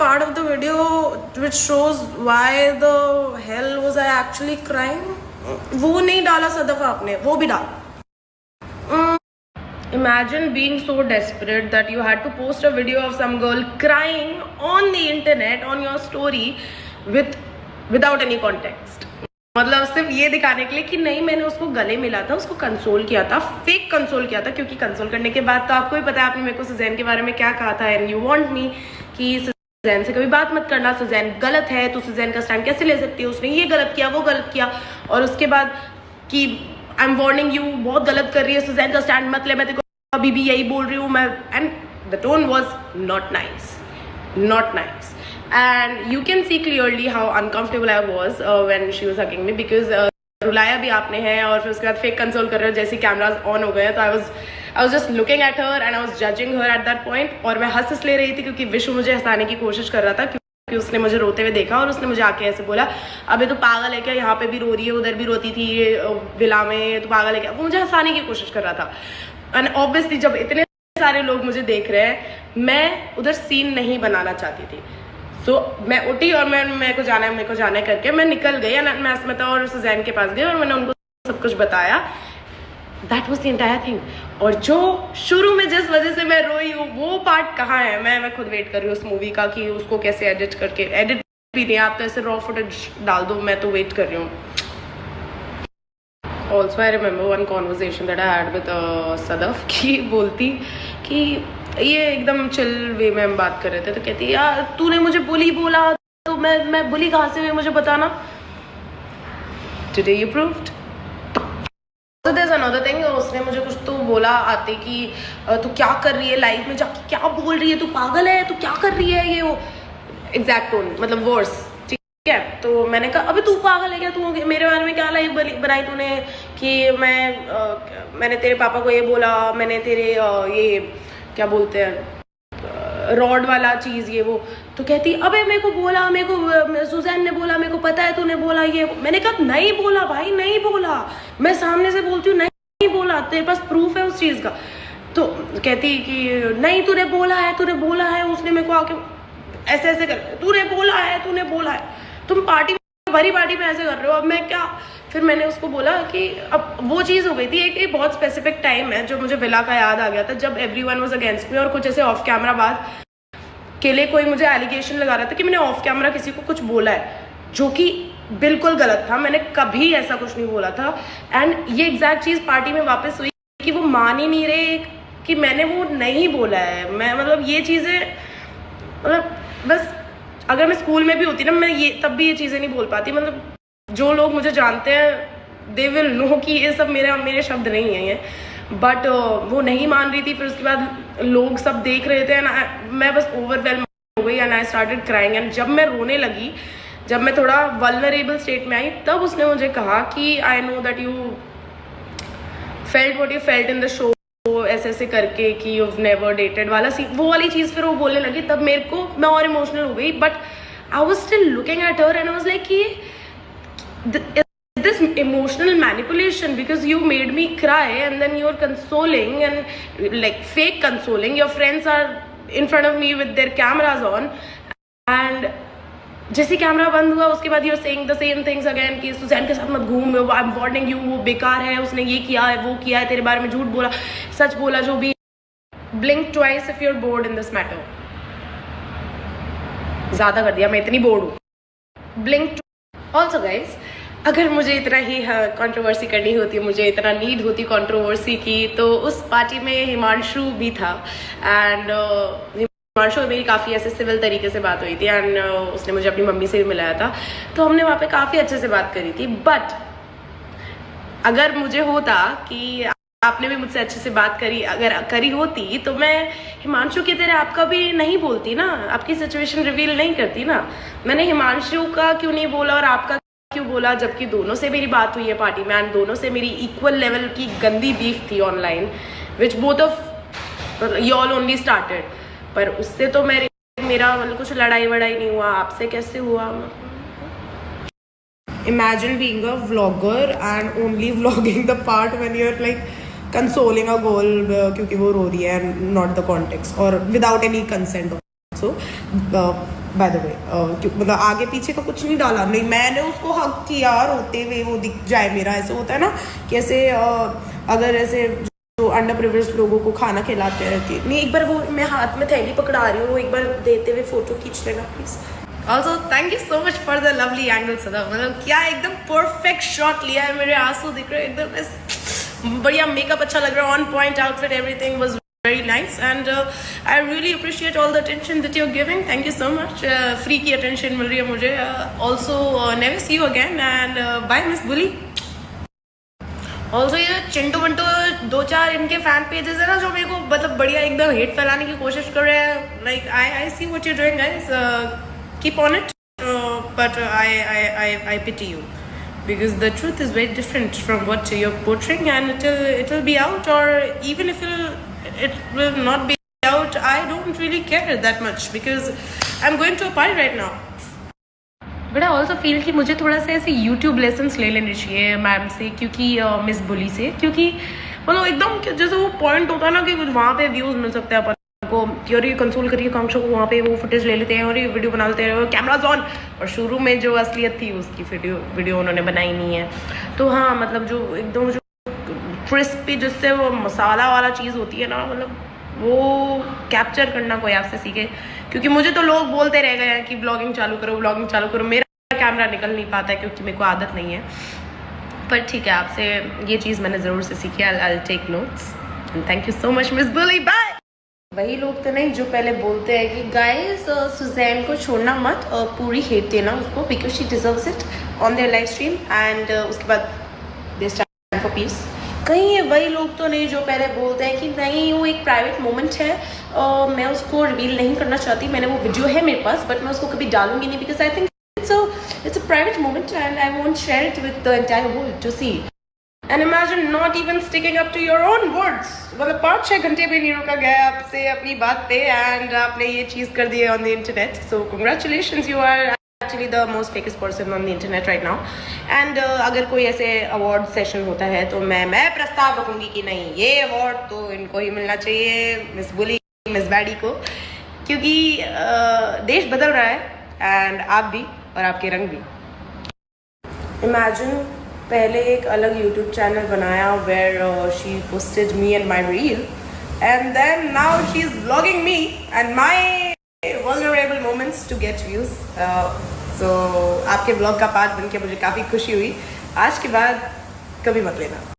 part of the video which shows why the hell was I actually crying? वो नहीं डाला सदफ आपने, वो भी डाल. Imagine being so desperate that you had to post a video of some girl crying on the internet on your story without any context. मतलब सिर्फ ये दिखाने के लिए कि नहीं मैंने उसको गले मिला था, उसको कंसोल किया था, फेक कंसोल किया था, क्योंकि कंसोल करने के बाद तो आपको ही पता है आपने मेरे को सुजैन के बारे में क्या कहा था. एंड यू वांट मी कि सुजैन से कभी बात मत करना, सुजैन गलत है, तो सुजैन का स्टैंड कैसे ले सकती है, उसने ये गलत किया वो गलत किया. और उसके बाद कि आई एम वार्निंग यू, बहुत गलत कर रही है, सुजैन का स्टैंड मत ले, मैं तेरे को अभी भी यही बोल रही हूँ मैं. And the tone was not nice. And you can see clearly how uncomfortable I was when she was hugging me because रुलाया भी आपने है और फिर उसके बाद फेक कंसोल कर रहे हो जैसे कैमराज ऑन हो गए. तो I was just looking at her and I was judging her at that point. और मैं हंस ले रही थी क्योंकि विशु मुझे हंसाने की कोशिश कर रहा था क्योंकि उसने मुझे रोते हुए देखा और उसने मुझे आके ऐसे बोला अबे तो पागल है क्या, यहाँ पे भी रो रही है, उधर भी रोती थी विला में, तो पागल है क्या. वो मुझे हंसाने की कोशिश कर रहा था. एंड ऑब्वियसली जब इतने सारे लोग मुझे देख रहे हैं मैं उधर सीन नहीं बनाना चाहती थी. सो मैं उठी और मेरे को जाना है करके मैं निकल गई. मैं अस्मिता और सुजैन के पास गई और मैंने उनको सब कुछ बताया. That was the entire thing. और जो शुरू में जिस वजह से मैं रोई हूँ वो पार्ट कहाँ है, मैं खुद वेट कर रही हूँ उस मूवी का कि उसको कैसे एडिट करके, एडिट भी नहीं, आप तो ऐसे रॉ फुटेज डाल दो, मैं तो वेट कर रही हूँ. Also I remember one conversation that I had with Sadaf की बोलती कि ये एकदम चिल वे में हम बात कर रहे थे तो कहती यार तूने मुझे बुली बोला तो मैं बुली कहाँ से हुई मुझे बताना. Today you proved. तो देयर इज अनदर थिंग, उसने मुझे कुछ तो बोला आते कि तू क्या कर रही है लाइफ में जाके, क्या बोल रही है, तू पागल है, तू क्या कर रही है, ये वो एग्जैक्ट टोन मतलब वर्ड्स. ठीक है, तो मैंने कहा अबे तू पागल है क्या, तू मेरे बारे में क्या लाइफ बनाई तूने कि मैंने तेरे पापा को ये बोला, मैंने तेरे ये क्या बोलते हैं रॉड वाला चीज़ ये वो. तो कहती अबे मेरे को बोला, मेरे को सुजैन ने बोला, मेरे को पता है तूने बोला ये. मैंने कहा नहीं बोला भाई, नहीं बोला, मैं सामने से बोलती हूँ नहीं बोला, तेरे पास प्रूफ है उस चीज़ का. तो कहती कि नहीं तूने बोला है, उसने मेरे को आके ऐसे कर, तूने बोला है, तुम पार्टी भरी पार्टी में ऐसे कर रहे हो. अब मैं क्या, फिर मैंने उसको बोला कि अब वो चीज़ हो गई थी. एक बहुत स्पेसिफिक टाइम है जो मुझे विला का याद आ गया था जब एवरीवन वाज अगेंस्ट मी और कुछ ऐसे ऑफ कैमरा बात के लिए कोई मुझे एलिगेशन लगा रहा था कि मैंने ऑफ कैमरा किसी को कुछ बोला है जो कि बिल्कुल गलत था. मैंने कभी ऐसा कुछ नहीं बोला था. एंड ये एग्जैक्ट चीज़ पार्टी में वापस हुई कि वो मान ही नहीं रहे कि मैंने वो नहीं बोला है. मैं मतलब ये चीज़ें मतलब बस अगर मैं स्कूल में भी होती ना मैं ये तब भी ये चीज़ें नहीं बोल पाती. मतलब जो लोग मुझे जानते हैं दे विल नो कि ये सब मेरे शब्द नहीं हैं ये. बट वो नहीं मान रही थी. फिर उसके बाद लोग सब देख रहे थे एंड मैं बस ओवरवेल्म हो गई and I started crying. And जब मैं रोने लगी, जब मैं थोड़ा वल्नरेबल स्टेट में आई, तब उसने मुझे कहा कि I know that you felt what you felt in the show, ऐसे करके कि यू हैव नेवर डेटेड वाला वो वाली चीज़ फिर वो बोलने लगी. तब मेरे को मैं और इमोशनल हो गई. But I was still looking at her and I was like कि this emotional manipulation because you made me cry and then you're consoling and like fake consoling. Your friends are in front of me with their cameras on and जैसे camera बंद हुआ उसके बाद you're saying the same things again कि Suzanne के साथ मत घूम, I'm warning you, वो बेकार है, उसने ये किया है वो किया है, तेरे बारे में झूठ बोला सच बोला जो भी. Blink twice if you're bored in this matter. ज़्यादा कर दिया, मैं इतनी बोर्ड हूँ. Blink. Also guys, अगर मुझे इतना ही कंट्रोवर्सी करनी होती, मुझे इतना नीड होती कंट्रोवर्सी की, तो उस पार्टी में हिमांशु भी था. एंड हिमांशु में मेरी काफ़ी ऐसे सिविल तरीके से बात हुई थी एंड उसने मुझे अपनी मम्मी से भी मिलाया था तो हमने वहाँ पे काफ़ी अच्छे से बात करी थी. बट अगर मुझे होता कि आपने भी मुझसे अच्छे से बात करी अगर करी होती तो मैं हिमांशु की तरह आपका भी नहीं बोलती ना, आपकी सिचुएशन रिवील नहीं करती ना. मैंने हिमांशु का क्यों नहीं बोला और आपका क्यों बोला, जबकि दोनों से मेरी बात हुई है पार्टी में एंड दोनों से मेरी इक्वल लेवल की गंदी बीफ थी online which both of wall only started. पर उससे तो मेरा मतलब कुछ लड़ाई वड़ाई नहीं हुआ. आपसे कैसे हुआ? Imagine being a vlogger and only vlogging the part when you're like consoling a girl क्योंकि वो रो रही है and not the context or without any consent also. By the way, मतलब आगे पीछे का कुछ नहीं डाला, नहीं मैंने उसको हक किया रोते हुए वो दिख जाए मेरा, ऐसे होता है ना कैसे अगर ऐसे जो अंडर प्रिविलेज्ड लोगों को खाना खिलाते रहती है, नहीं एक बार वो मैं हाथ में थैली पकड़ा रही हूँ, एक बार देते हुए फोटो खींच लेना please. Also thank you so much for the lovely angle सदा, मतलब क्या एकदम परफेक्ट शॉट लिया है, मेरे आंसू दिख रहे हैं एकदम बढ़िया, मेकअप अच्छा लग रहा है, on point outfit, everything was very nice and I really appreciate all the attention that you're giving. Thank you so much. Free की attention मिल रही है मुझे. Also never see you again and bye Miss Bully. Also ये चिंटू बंटू 2-4 इनके fan pages है ना जो मेरे को मतलब बढ़िया एकदम हेट फैलाने की कोशिश कर रहे हैं. Like I see what you're doing guys. Keep on it. But I pity you. Because the truth is very different from what you're portraying and it will be out, or even if it will not be out, I don't really care that much because I'm going to a party right now. But I also feel कि मुझे थोड़ा सा ऐसे YouTube lessons ले लेने चाहिए ma'am से, क्योंकि मिस बुली से, क्योंकि मतलब एकदम जैसे वो पॉइंट होता है ना कि वहाँ पे व्यूज मिल सकते हैं अपन को कि और ये कंसोल करिए कांक्षा को, वहाँ पे वो फुटेज ले लेते हैं और ये वीडियो बना लेते हैं, कैमराज ऑन, और शुरू में जो असलियत थी उसकी वीडियो उन्होंने बनाई नहीं है. तो हाँ मतलब जो एकदम जो क्रिस्पी जिससे वो मसाला वाला चीज़ होती है ना, मतलब वो कैप्चर करना कोई आपसे सीखे, क्योंकि मुझे तो लोग बोलते रह गए हैं कि ब्लॉगिंग चालू करो, मेरा कैमरा निकल नहीं पाता है क्योंकि मेरे को आदत नहीं है. पर ठीक है, आपसे ये चीज़ मैंने ज़रूर से सीखी. I take notes and thank you so much miss bully, bye. वही लोग तो नहीं जो पहले बोलते हैं कि गाइस सुजैन को छोड़ना मत, पूरी हेट देना उसको because she deserves it on their live stream, and उसके बाद दे स्टैंड फॉर पीस. कहीं ये वही लोग तो नहीं जो पहले बोलते हैं कि नहीं वो एक प्राइवेट मोमेंट है, मैं उसको रिवील नहीं करना चाहती, मैंने वो वीडियो है मेरे पास बट मैं उसको कभी डालूंगी नहीं because I think it's a private moment and I won't share it with the entire world to see. And imagine not even sticking up to your own words. मतलब 5-6 घंटे भी नहीं रुका गया आपसे अपनी बात पे and आपने ये चीज़ कर दी है on the internet. So congratulations, you are actually the most fakest person on the internet right now. And अगर कोई ऐसे award session होता है तो मैं प्रस्ताव रखूँगी कि नहीं ये award तो इनको ही मिलना चाहिए, मिस बुली, मिस बैडी को, क्योंकि देश बदल रहा है and आप भी और आपके रंग भी. Imagine पहले एक अलग YouTube चैनल बनाया where she posted me and my reel, and then now she's vlogging me and my vulnerable moments to get views. So आपके vlog का पार्ट बनके मुझे काफ़ी खुशी हुई. आज के बाद कभी मत लेना.